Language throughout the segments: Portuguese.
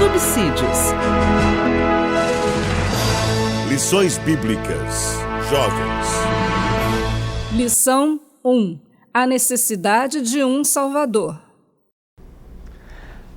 subsídios. Lições Bíblicas. Jovens. Lição 1. A necessidade de um Salvador.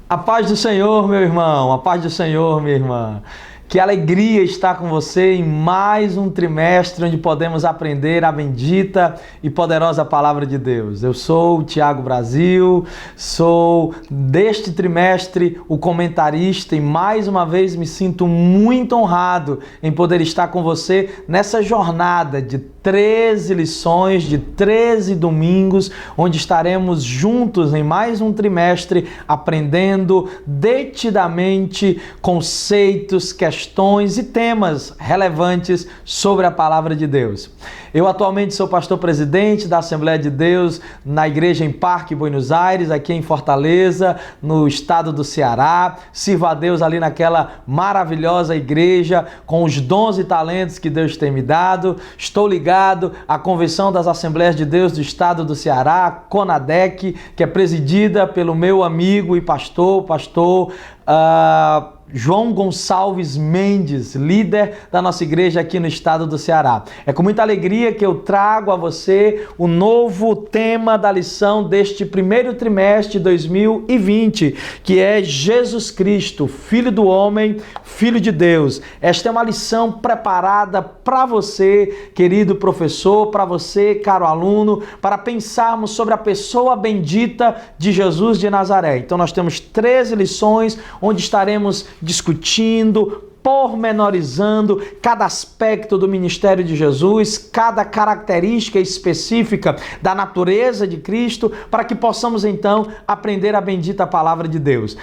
A paz do Senhor, meu irmão, a paz do Senhor, minha irmã. Que alegria estar com você em mais um trimestre onde podemos aprender a bendita e poderosa palavra de Deus. Eu sou o Tiago Brasil, sou deste trimestre o comentarista e mais uma vez me sinto muito honrado em poder estar com você nessa jornada de 13 lições, de 13 domingos, onde estaremos juntos em mais um trimestre aprendendo detidamente conceitos, questões e temas relevantes sobre a palavra de Deus. Eu atualmente sou pastor-presidente da Assembleia de Deus na igreja em Parque, Buenos Aires, aqui em Fortaleza, no estado do Ceará. Sirvo a Deus ali naquela maravilhosa igreja com os dons e talentos que Deus tem me dado. Estou ligado à Convenção das Assembleias de Deus do estado do Ceará, CONADEC, que é presidida pelo meu amigo e pastor João Gonçalves Mendes, líder da nossa igreja aqui no estado do Ceará. É com muita alegria que eu trago a você o novo tema da lição deste primeiro trimestre de 2020, que é Jesus Cristo, Filho do Homem, Filho de Deus. Esta é uma lição preparada para você, querido professor, para você, caro aluno, para pensarmos sobre a pessoa bendita de Jesus de Nazaré. Então nós temos 13 lições onde estaremos discutindo, pormenorizando cada aspecto do ministério de Jesus, cada característica específica da natureza de Cristo, para que possamos então aprender a bendita palavra de Deus.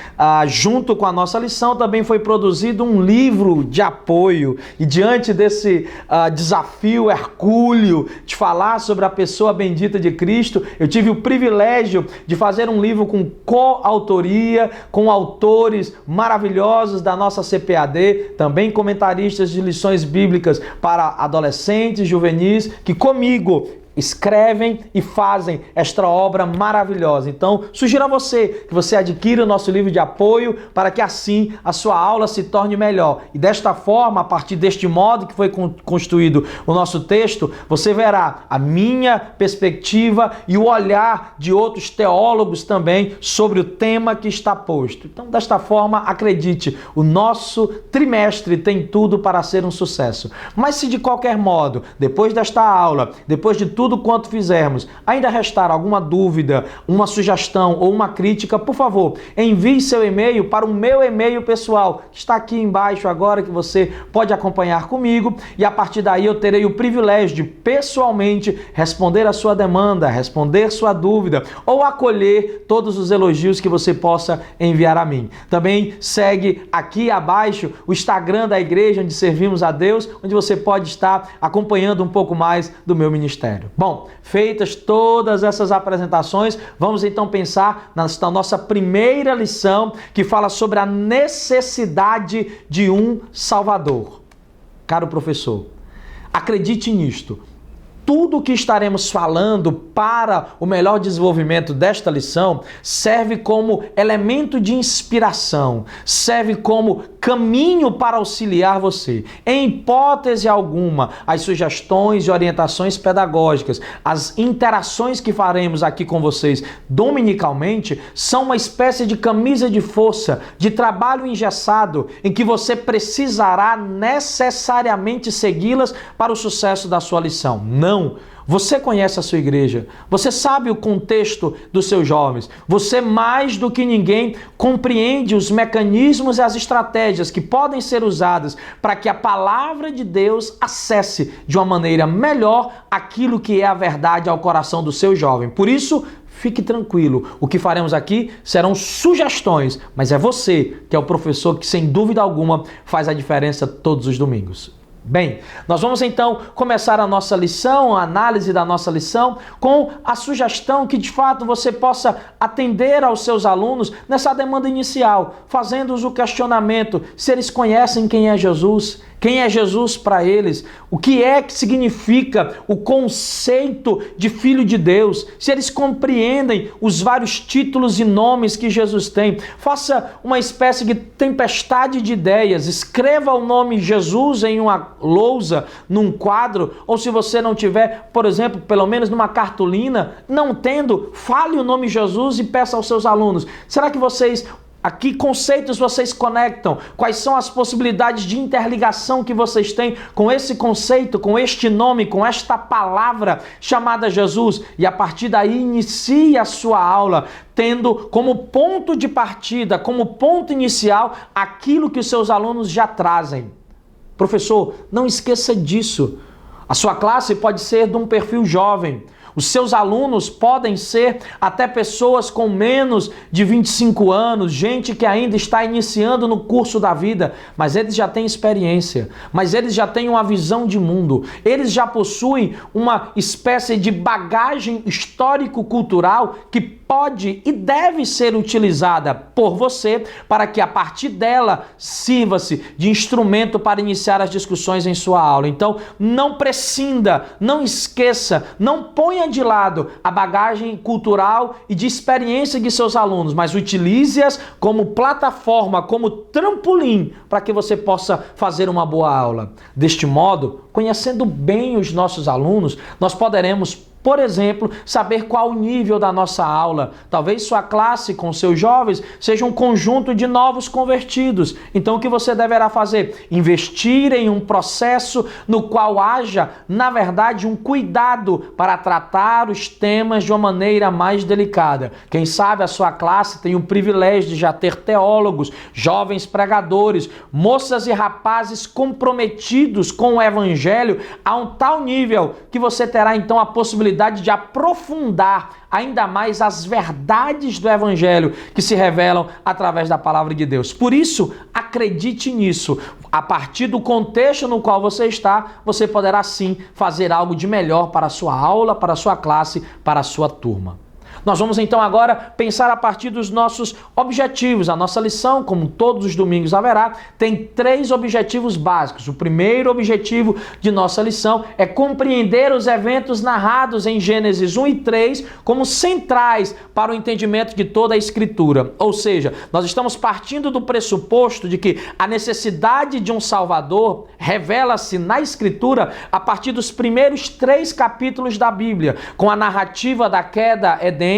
Junto com a nossa lição também foi produzido um livro de apoio, e diante desse desafio hercúleo de falar sobre a pessoa bendita de Cristo, eu tive o privilégio de fazer um livro com coautoria, com autores maravilhosos da nossa CPAD, também comentaristas de lições bíblicas para adolescentes, juvenis, que comigo escrevem e fazem esta obra maravilhosa. Então, sugiro a você que você adquira o nosso livro de apoio para que assim a sua aula se torne melhor. E desta forma, a partir deste modo que foi construído o nosso texto, você verá a minha perspectiva e o olhar de outros teólogos também sobre o tema que está posto. Então, desta forma, acredite, o nosso trimestre tem tudo para ser um sucesso. Mas se de qualquer modo, depois desta aula, depois de tudo quanto fizermos, ainda restar alguma dúvida, uma sugestão ou uma crítica, por favor, envie seu e-mail para o meu e-mail pessoal, que está aqui embaixo agora, que você pode acompanhar comigo, e a partir daí eu terei o privilégio de pessoalmente responder a sua demanda, responder sua dúvida ou acolher todos os elogios que você possa enviar a mim. Também segue aqui abaixo o Instagram da igreja onde servimos a Deus, onde você pode estar acompanhando um pouco mais do meu ministério. Bom, feitas todas essas apresentações, vamos então pensar na nossa primeira lição, que fala sobre a necessidade de um Salvador. Caro professor, acredite nisto. Tudo o que estaremos falando para o melhor desenvolvimento desta lição serve como elemento de inspiração, serve como caminho para auxiliar você. Em hipótese alguma, as sugestões e orientações pedagógicas, as interações que faremos aqui com vocês dominicalmente, são uma espécie de camisa de força, de trabalho engessado, em que você precisará necessariamente segui-las para o sucesso da sua lição. Não! Você conhece a sua igreja, você sabe o contexto dos seus jovens, você mais do que ninguém compreende os mecanismos e as estratégias que podem ser usadas para que a palavra de Deus acesse de uma maneira melhor aquilo que é a verdade ao coração do seu jovem. Por isso, fique tranquilo, o que faremos aqui serão sugestões, mas é você que é o professor que sem dúvida alguma faz a diferença todos os domingos. Bem, nós vamos então começar a nossa lição, a análise da nossa lição, com a sugestão que de fato você possa atender aos seus alunos nessa demanda inicial, fazendo-os o questionamento se eles conhecem quem é Jesus. Quem é Jesus para eles? O que é que significa o conceito de Filho de Deus? Se eles compreendem os vários títulos e nomes que Jesus tem. Faça uma espécie de tempestade de ideias. Escreva o nome Jesus em uma lousa, num quadro, ou se você não tiver, por exemplo, pelo menos numa cartolina, não tendo, fale o nome Jesus e peça aos seus alunos. Será que vocês... A que conceitos vocês conectam? Quais são as possibilidades de interligação que vocês têm com esse conceito, com este nome, com esta palavra chamada Jesus? E a partir daí inicie a sua aula, tendo como ponto de partida, como ponto inicial, aquilo que os seus alunos já trazem. Professor, não esqueça disso. A sua classe pode ser de um perfil jovem. Os seus alunos podem ser até pessoas com menos de 25 anos, gente que ainda está iniciando no curso da vida, mas eles já têm experiência, mas eles já têm uma visão de mundo, eles já possuem uma espécie de bagagem histórico-cultural que pode e deve ser utilizada por você para que a partir dela sirva-se de instrumento para iniciar as discussões em sua aula. Então, não prescinda, não esqueça, não ponha de lado a bagagem cultural e de experiência de seus alunos, mas utilize-as como plataforma, como trampolim para que você possa fazer uma boa aula. Deste modo, conhecendo bem os nossos alunos, nós poderemos, por exemplo, saber qual o nível da nossa aula. Talvez sua classe com seus jovens seja um conjunto de novos convertidos. Então o que você deverá fazer? Investir em um processo no qual haja, na verdade, um cuidado para tratar os temas de uma maneira mais delicada. Quem sabe a sua classe tem o privilégio de já ter teólogos, jovens pregadores, moças e rapazes comprometidos com o evangelho a um tal nível que você terá então a possibilidade de aprofundar ainda mais as verdades do Evangelho que se revelam através da palavra de Deus. Por isso, acredite nisso. A partir do contexto no qual você está, você poderá sim fazer algo de melhor para a sua aula, para a sua classe, para a sua turma. Nós vamos então agora pensar a partir dos nossos objetivos. A nossa lição, como todos os domingos haverá, tem 3 objetivos básicos. O primeiro objetivo de nossa lição é compreender os eventos narrados em Gênesis 1 e 3 como centrais para o entendimento de toda a Escritura. Ou seja, nós estamos partindo do pressuposto de que a necessidade de um Salvador revela-se na Escritura a partir dos primeiros 3 capítulos da Bíblia, com a narrativa da queda edênica,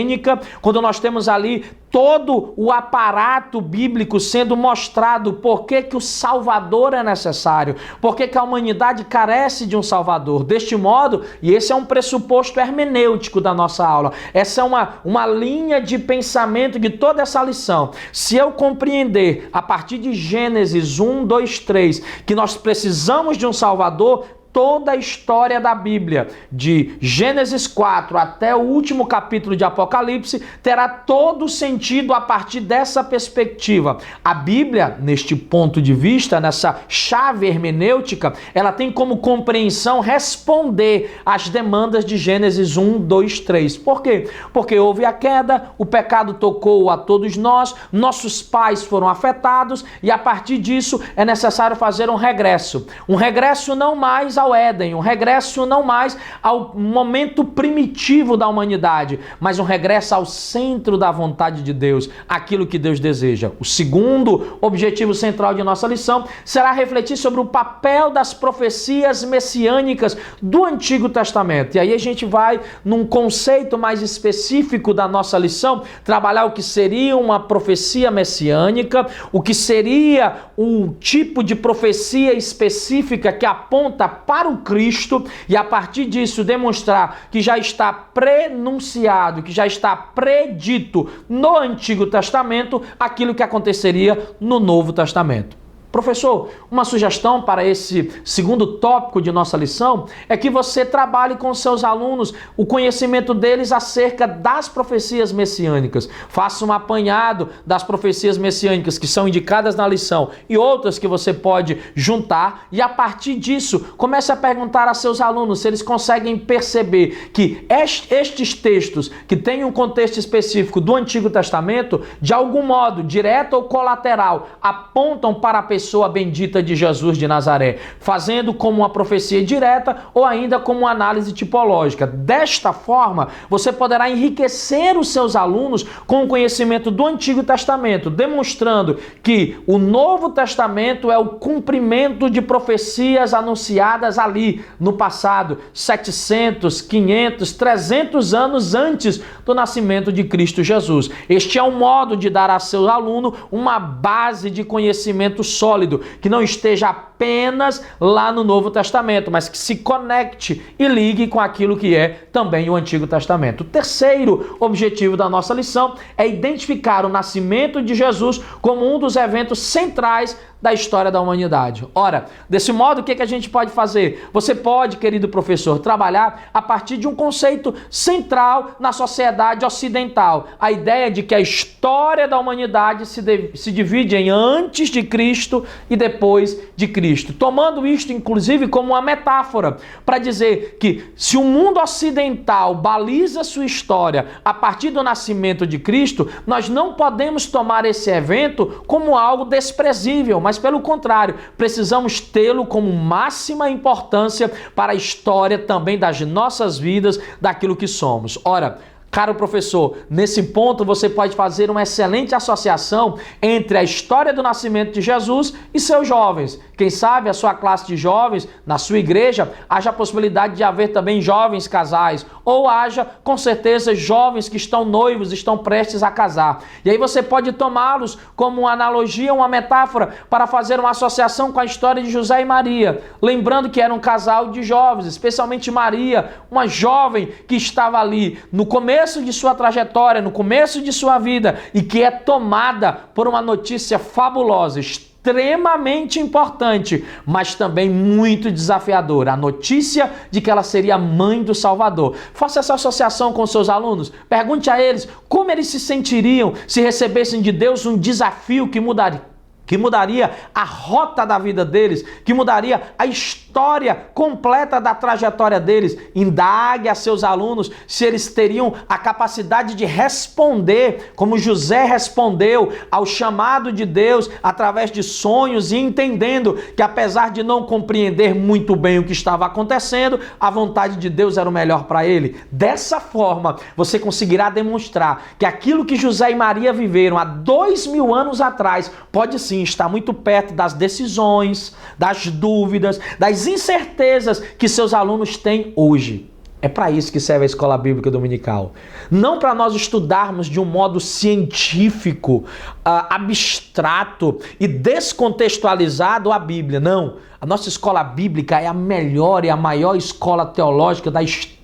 quando nós temos ali todo o aparato bíblico sendo mostrado por que o Salvador é necessário, por que a humanidade carece de um Salvador. Deste modo, e esse é um pressuposto hermenêutico da nossa aula, essa é uma linha de pensamento de toda essa lição. Se eu compreender a partir de Gênesis 1, 2, 3, que nós precisamos de um Salvador, toda a história da Bíblia, de Gênesis 4 até o último capítulo de Apocalipse, terá todo sentido a partir dessa perspectiva. A Bíblia, neste ponto de vista, nessa chave hermenêutica, ela tem como compreensão responder às demandas de Gênesis 1, 2, 3. Por quê? Porque houve a queda, o pecado tocou a todos nós, nossos pais foram afetados e a partir disso é necessário fazer um regresso. Um regresso não mais ao Éden, um regresso não mais ao momento primitivo da humanidade, mas um regresso ao centro da vontade de Deus, aquilo que Deus deseja. O segundo objetivo central de nossa lição será refletir sobre o papel das profecias messiânicas do Antigo Testamento. E aí a gente vai, num conceito mais específico da nossa lição, trabalhar o que seria uma profecia messiânica, o que seria um tipo de profecia específica que aponta para o Cristo e a partir disso demonstrar que já está prenunciado, que já está predito no Antigo Testamento aquilo que aconteceria no Novo Testamento. Professor, uma sugestão para esse segundo tópico de nossa lição é que você trabalhe com seus alunos o conhecimento deles acerca das profecias messiânicas. Faça um apanhado das profecias messiânicas que são indicadas na lição e outras que você pode juntar, e a partir disso comece a perguntar a seus alunos se eles conseguem perceber que estes textos que têm um contexto específico do Antigo Testamento, de algum modo, direto ou colateral, apontam para a pessoa bendita de Jesus de Nazaré, fazendo como uma profecia direta ou ainda como uma análise tipológica. Desta forma, você poderá enriquecer os seus alunos com o conhecimento do Antigo Testamento, demonstrando que o Novo Testamento é o cumprimento de profecias anunciadas ali no passado, 700, 500, 300 anos antes do nascimento de Cristo Jesus. Este é um modo de dar a seu aluno uma base de conhecimento sólido, que não esteja apenas lá no Novo Testamento, mas que se conecte e ligue com aquilo que é também o Antigo Testamento. O terceiro objetivo da nossa lição é identificar o nascimento de Jesus como um dos eventos centrais da história da humanidade. Ora, desse modo, o que a gente pode fazer? Você pode, querido professor, trabalhar a partir de um conceito central na sociedade ocidental. A ideia de que a história da humanidade se divide em antes de Cristo e depois de Cristo. Tomando isto, inclusive, como uma metáfora para dizer que se o mundo ocidental baliza sua história a partir do nascimento de Cristo, nós não podemos tomar esse evento como algo desprezível, mas pelo contrário, precisamos tê-lo como máxima importância para a história também das nossas vidas, daquilo que somos. Ora, caro professor, nesse ponto você pode fazer uma excelente associação entre a história do nascimento de Jesus e seus jovens. Quem sabe a sua classe de jovens, na sua igreja, haja a possibilidade de haver também jovens casais, ou haja, com certeza, jovens que estão noivos, estão prestes a casar. E aí você pode tomá-los como uma analogia, uma metáfora, para fazer uma associação com a história de José e Maria. Lembrando que era um casal de jovens, especialmente Maria, uma jovem que estava ali no começo de sua trajetória, no começo de sua vida, e que é tomada por uma notícia fabulosa, extremamente importante, mas também muito desafiadora. A notícia de que ela seria a mãe do Salvador. Faça essa associação com seus alunos. Pergunte a eles como eles se sentiriam se recebessem de Deus um desafio que mudaria a rota da vida deles, que mudaria a história completa da trajetória deles. Indague a seus alunos se eles teriam a capacidade de responder, como José respondeu ao chamado de Deus através de sonhos, e entendendo que, apesar de não compreender muito bem o que estava acontecendo, a vontade de Deus era o melhor para ele. Dessa forma, você conseguirá demonstrar que aquilo que José e Maria viveram há 2000 anos atrás pode sim estar muito perto das decisões, das dúvidas, das incertezas que seus alunos têm hoje. É para isso que serve a Escola Bíblica Dominical. Não para nós estudarmos de um modo científico, abstrato e descontextualizado a Bíblia. Não. A nossa escola bíblica é a melhor e a maior escola teológica da história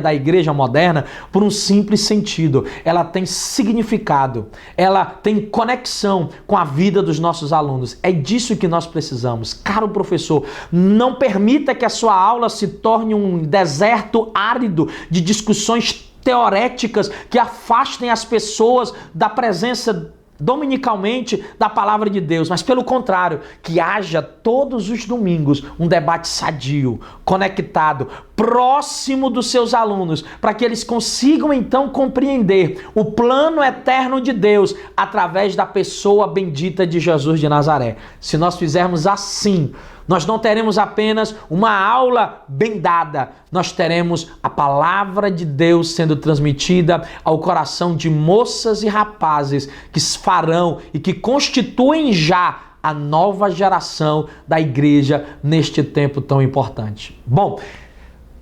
da igreja moderna, por um simples sentido. Ela tem significado, ela tem conexão com a vida dos nossos alunos. É disso que nós precisamos. Caro professor, não permita que a sua aula se torne um deserto árido de discussões teoréticas que afastem as pessoas da presença dominicalmente da palavra de Deus, mas pelo contrário, que haja todos os domingos um debate sadio, conectado, próximo dos seus alunos, para que eles consigam então compreender o plano eterno de Deus através da pessoa bendita de Jesus de Nazaré. Se nós fizermos assim, nós não teremos apenas uma aula bem dada, nós teremos a palavra de Deus sendo transmitida ao coração de moças e rapazes que farão e que constituem já a nova geração da igreja neste tempo tão importante. Bom,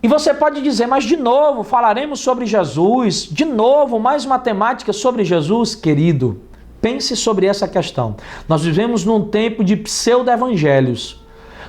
e você pode dizer, mas de novo falaremos sobre Jesus, de novo mais uma temática sobre Jesus? Querido, pense sobre essa questão. Nós vivemos num tempo de pseudo-evangelhos.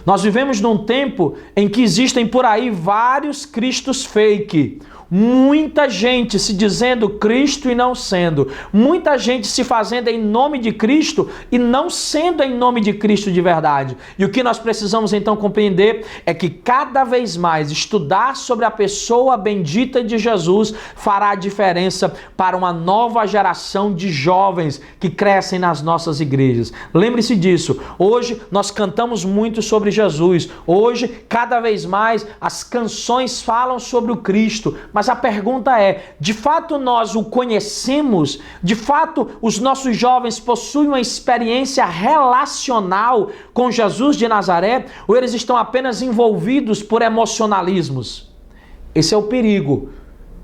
Nós vivemos num tempo em que existem por aí vários cristos fake. muita gente se dizendo Cristo e não sendo, muita gente se fazendo em nome de Cristo e não sendo em nome de Cristo de verdade. E o que nós precisamos então compreender é que cada vez mais estudar sobre a pessoa bendita de Jesus fará a diferença para uma nova geração de jovens que crescem nas nossas igrejas. Lembre-se disso. Hoje nós cantamos muito sobre Jesus. Hoje, cada vez mais, as canções falam sobre o Cristo. Mas a pergunta é, de fato nós o conhecemos? De fato os nossos jovens possuem uma experiência relacional com Jesus de Nazaré? Ou eles estão apenas envolvidos por emocionalismos? Esse é o perigo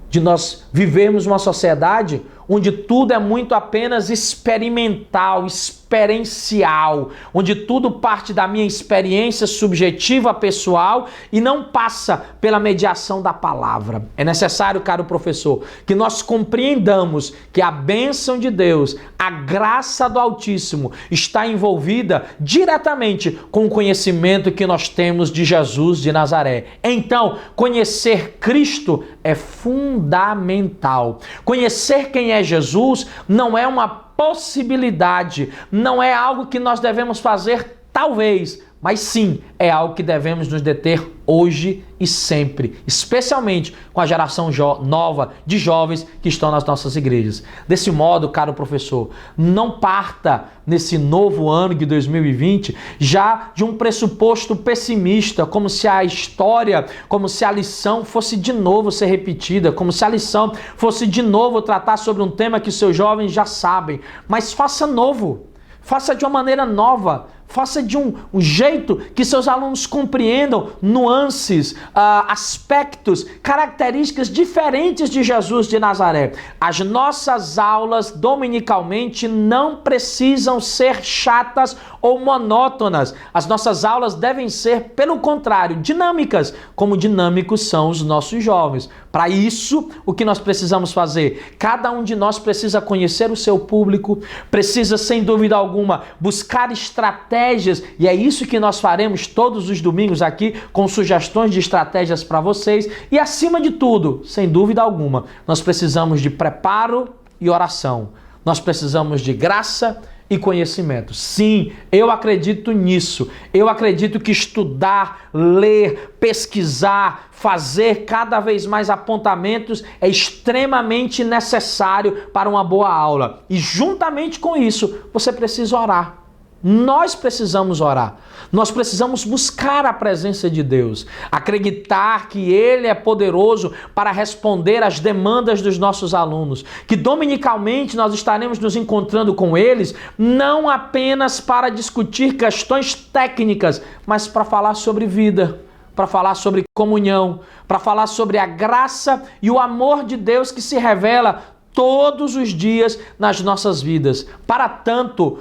de nós vivermos uma sociedade onde tudo é muito apenas experimental, experiencial, onde tudo parte da minha experiência subjetiva pessoal e não passa pela mediação da palavra. É necessário, caro professor, que nós compreendamos que a bênção de Deus, a graça do Altíssimo está envolvida diretamente com o conhecimento que nós temos de Jesus de Nazaré. Então, conhecer Cristo é fundamental. Conhecer quem é Jesus não é uma possibilidade, não é algo que nós devemos fazer talvez, mas sim, é algo que devemos nos deter hoje e sempre, especialmente com a geração nova de jovens que estão nas nossas igrejas. Desse modo, caro professor, não parta nesse novo ano de 2020 já de um pressuposto pessimista, como se a história, como se a lição fosse de novo ser repetida, como se a lição fosse de novo tratar sobre um tema que seus jovens já sabem, mas faça novo. Faça de uma maneira nova, faça de um jeito que seus alunos compreendam nuances, aspectos, características diferentes de Jesus de Nazaré. As nossas aulas dominicalmente não precisam ser chatas ou monótonas. As nossas aulas devem ser, pelo contrário, dinâmicas, como dinâmicos são os nossos jovens. Para isso, o que nós precisamos fazer? Cada um de nós precisa conhecer o seu público, precisa, sem dúvida alguma, buscar estratégias, e é isso que nós faremos todos os domingos aqui, com sugestões de estratégias para vocês. E, acima de tudo, sem dúvida alguma, nós precisamos de preparo e oração. Nós precisamos de graça e conhecimento. Sim, eu acredito nisso. Eu acredito que estudar, ler, pesquisar, fazer cada vez mais apontamentos é extremamente necessário para uma boa aula. E juntamente com isso, você precisa orar. Nós precisamos orar, nós precisamos buscar a presença de Deus, acreditar que Ele é poderoso para responder às demandas dos nossos alunos, que dominicalmente nós estaremos nos encontrando com eles, não apenas para discutir questões técnicas, mas para falar sobre vida, para falar sobre comunhão, para falar sobre a graça e o amor de Deus que se revela todos os dias nas nossas vidas. Para tanto,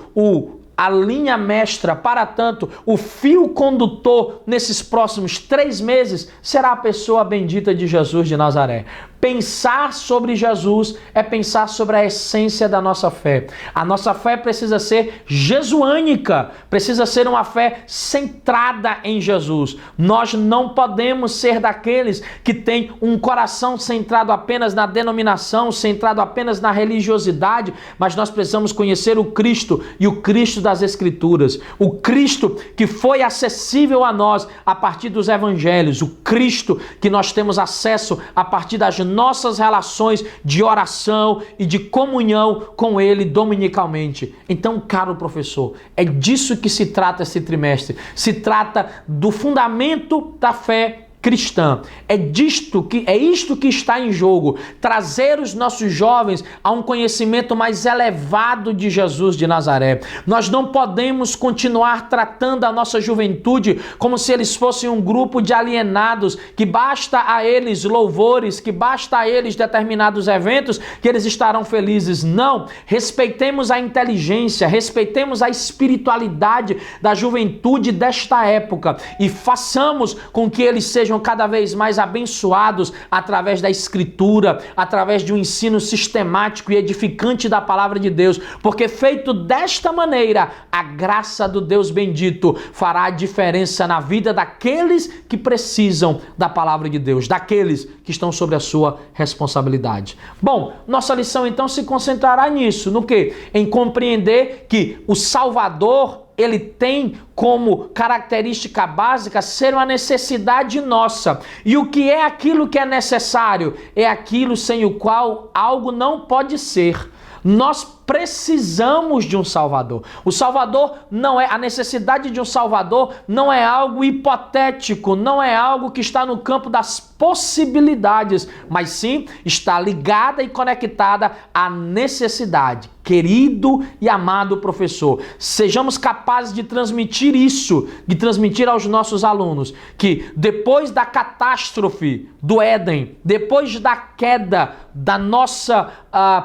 a linha mestra, para tanto, o fio condutor nesses próximos 3 meses será a pessoa bendita de Jesus de Nazaré. Pensar sobre Jesus é pensar sobre a essência da nossa fé. A nossa fé precisa ser jesuânica, precisa ser uma fé centrada em Jesus. Nós não podemos ser daqueles que têm um coração centrado apenas na denominação, centrado apenas na religiosidade, mas nós precisamos conhecer o Cristo e o Cristo das Escrituras. O Cristo que foi acessível a nós a partir dos evangelhos, o Cristo que nós temos acesso a partir das nossas relações de oração e de comunhão com Ele dominicalmente. Então, caro professor, é disso que se trata esse trimestre. Se trata do fundamento da fé cristã. É isto que está em jogo, trazer os nossos jovens a um conhecimento mais elevado de Jesus de Nazaré. Nós não podemos continuar tratando a nossa juventude como se eles fossem um grupo de alienados, que basta a eles louvores, que basta a eles determinados eventos, que eles estarão felizes. Não, respeitemos a inteligência, respeitemos a espiritualidade da juventude desta época e façamos com que eles sejam sejam cada vez mais abençoados através da Escritura, através de um ensino sistemático e edificante da palavra de Deus, porque feito desta maneira, a graça do Deus bendito fará a diferença na vida daqueles que precisam da palavra de Deus, daqueles que estão sob a sua responsabilidade. Bom, nossa lição então se concentrará nisso, no quê? Em compreender que o Salvador, ele tem como característica básica ser uma necessidade nossa. E o que é aquilo que é necessário? É aquilo sem o qual algo não pode ser. Nós precisamos de um Salvador. O Salvador não é, a necessidade de um Salvador não é algo hipotético, não é algo que está no campo das possibilidades, mas sim está ligada e conectada à necessidade. Querido e amado professor, sejamos capazes de transmitir isso, de transmitir aos nossos alunos que depois da catástrofe do Éden, depois da queda da nossa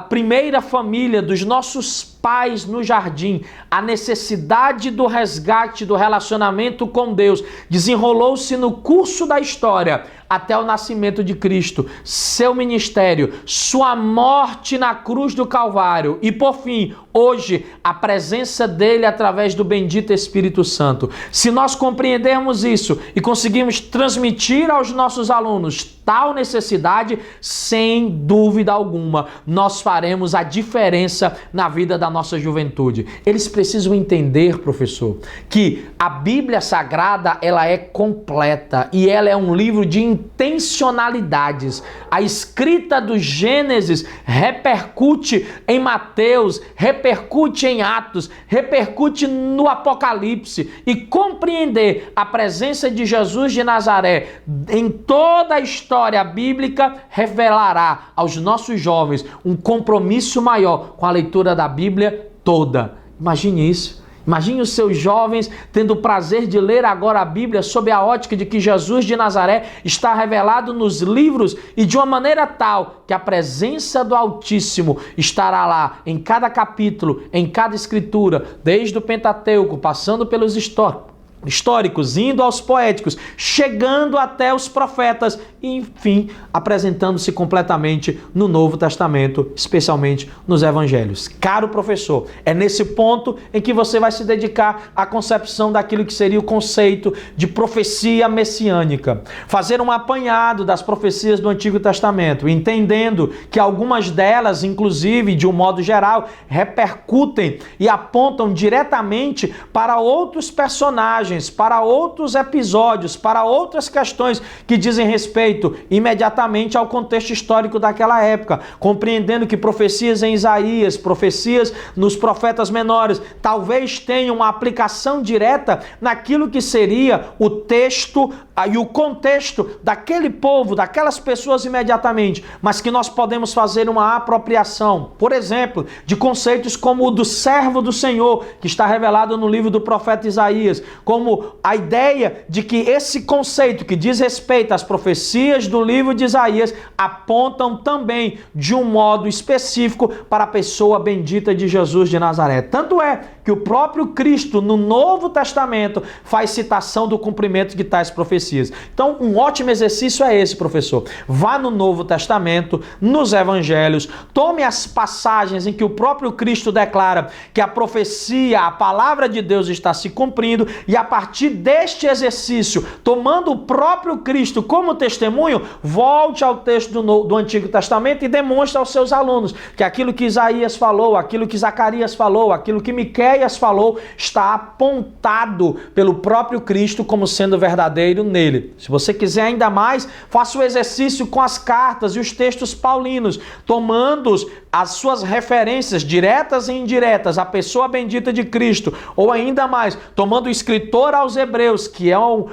primeira família, dos nossos pais no jardim, a necessidade do resgate do relacionamento com Deus desenrolou-se no curso da história até o nascimento de Cristo, seu ministério, sua morte na cruz do Calvário e, por fim, hoje, a presença dele através do bendito Espírito Santo. Se nós compreendermos isso e conseguirmos transmitir aos nossos alunos tal necessidade, sem dúvida alguma, nós faremos a diferença na vida da nossa juventude. Eles precisam entender, professor, que a Bíblia Sagrada, ela é completa e ela é um livro de intencionalidades. A escrita do Gênesis repercute em Mateus, repercute em Atos, repercute no Apocalipse, e compreender a presença de Jesus de Nazaré em toda a história bíblica revelará aos nossos jovens um compromisso maior com a leitura da Bíblia toda. Imagine isso. Imagine os seus jovens tendo o prazer de ler agora a Bíblia sob a ótica de que Jesus de Nazaré está revelado nos livros e de uma maneira tal que a presença do Altíssimo estará lá em cada capítulo, em cada escritura, desde o Pentateuco, passando pelos históricos, indo aos poéticos, chegando até os profetas e, enfim, apresentando-se completamente no Novo Testamento, especialmente nos Evangelhos. Caro professor, é nesse ponto em que você vai se dedicar à concepção daquilo que seria o conceito de profecia messiânica. Fazer um apanhado das profecias do Antigo Testamento, entendendo que algumas delas, inclusive, de um modo geral, repercutem e apontam diretamente para outros personagens, para outros episódios, para outras questões que dizem respeito imediatamente ao contexto histórico daquela época, compreendendo que profecias em Isaías, profecias nos profetas menores, talvez tenham uma aplicação direta naquilo que seria o texto e o contexto daquele povo, daquelas pessoas imediatamente, mas que nós podemos fazer uma apropriação, por exemplo, de conceitos como o do servo do Senhor, que está revelado no livro do profeta Isaías, como a ideia de que esse conceito que diz respeito às profecias do livro de Isaías apontam também de um modo específico para a pessoa bendita de Jesus de Nazaré. Tanto é que o próprio Cristo no Novo Testamento faz citação do cumprimento de tais profecias. Então, um ótimo exercício é esse, professor. Vá no Novo Testamento, nos Evangelhos, tome as passagens em que o próprio Cristo declara que a profecia, a palavra de Deus está se cumprindo, e a partir deste exercício, tomando o próprio Cristo como testemunho, volte ao texto do Antigo Testamento e demonstre aos seus alunos que aquilo que Isaías falou, aquilo que Zacarias falou, aquilo que Miqueias falou, está apontado pelo próprio Cristo como sendo verdadeiro nele. Se você quiser ainda mais, faça o exercício com as cartas e os textos paulinos, tomando as suas referências diretas e indiretas à pessoa bendita de Cristo, ou ainda mais, tomando o escritor aos Hebreus, que é um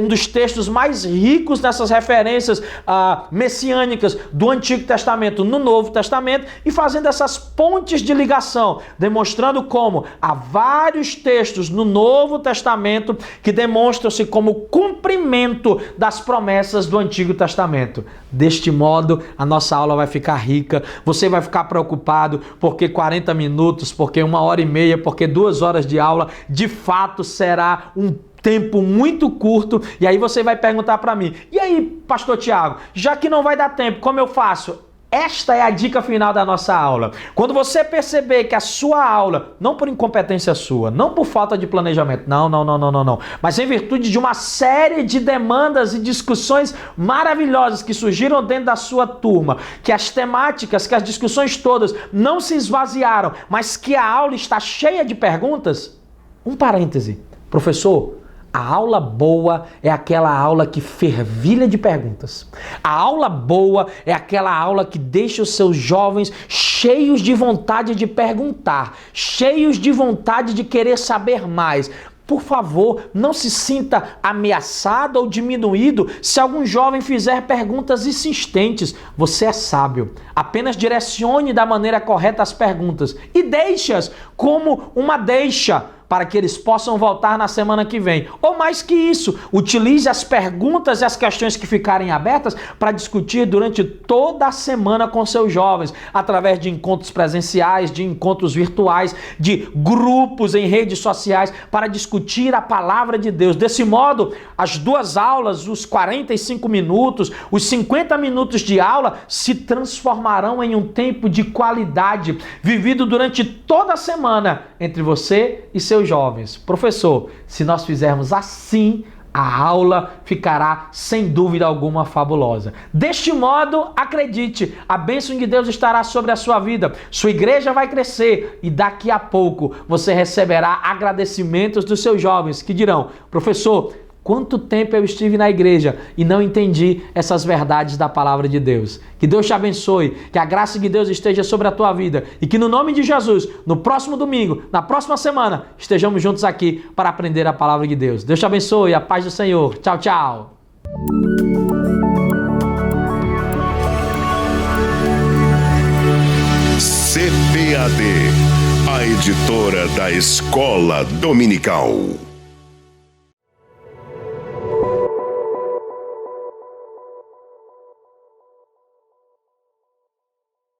dos textos mais ricos nessas referências messiânicas do Antigo Testamento no Novo Testamento, e fazendo essas pontes de ligação, demonstrando como há vários textos no Novo Testamento que demonstram-se como cumprimento das promessas do Antigo Testamento. Deste modo, a nossa aula vai ficar rica. Você vai ficar preocupado porque 40 minutos, porque 1h30, porque 2 horas de aula, de fato será um tempo muito curto. E aí você vai perguntar para mim: e aí, pastor Tiago, já que não vai dar tempo, como eu faço? Esta é a dica final da nossa aula. Quando você perceber que a sua aula, não por incompetência sua, não por falta de planejamento, não, mas em virtude de uma série de demandas e discussões maravilhosas que surgiram dentro da sua turma, que as temáticas, que as discussões todas não se esvaziaram, mas que a aula está cheia de perguntas, um parêntese, professor, a aula boa é aquela aula que fervilha de perguntas. A aula boa é aquela aula que deixa os seus jovens cheios de vontade de perguntar, cheios de vontade de querer saber mais. Por favor, não se sinta ameaçado ou diminuído se algum jovem fizer perguntas insistentes. Você é sábio. Apenas direcione da maneira correta as perguntas e deixe-as como uma deixa para que eles possam voltar na semana que vem. Ou mais que isso, utilize as perguntas e as questões que ficarem abertas para discutir durante toda a semana com seus jovens, através de encontros presenciais, de encontros virtuais, de grupos em redes sociais, para discutir a palavra de Deus. Desse modo, as 2 aulas, os 45 minutos, os 50 minutos de aula se transformarão em um tempo de qualidade, vivido durante toda a semana entre você e seus jovens. Professor, se nós fizermos assim, a aula ficará sem dúvida alguma fabulosa. Deste modo, acredite, a bênção de Deus estará sobre a sua vida, sua igreja vai crescer e daqui a pouco você receberá agradecimentos dos seus jovens que dirão: professor, quanto tempo eu estive na igreja e não entendi essas verdades da palavra de Deus. Que Deus te abençoe, que a graça de Deus esteja sobre a tua vida e que no nome de Jesus, no próximo domingo, na próxima semana, estejamos juntos aqui para aprender a palavra de Deus. Deus te abençoe, a paz do Senhor. Tchau, tchau. CPAD, a editora da Escola Dominical.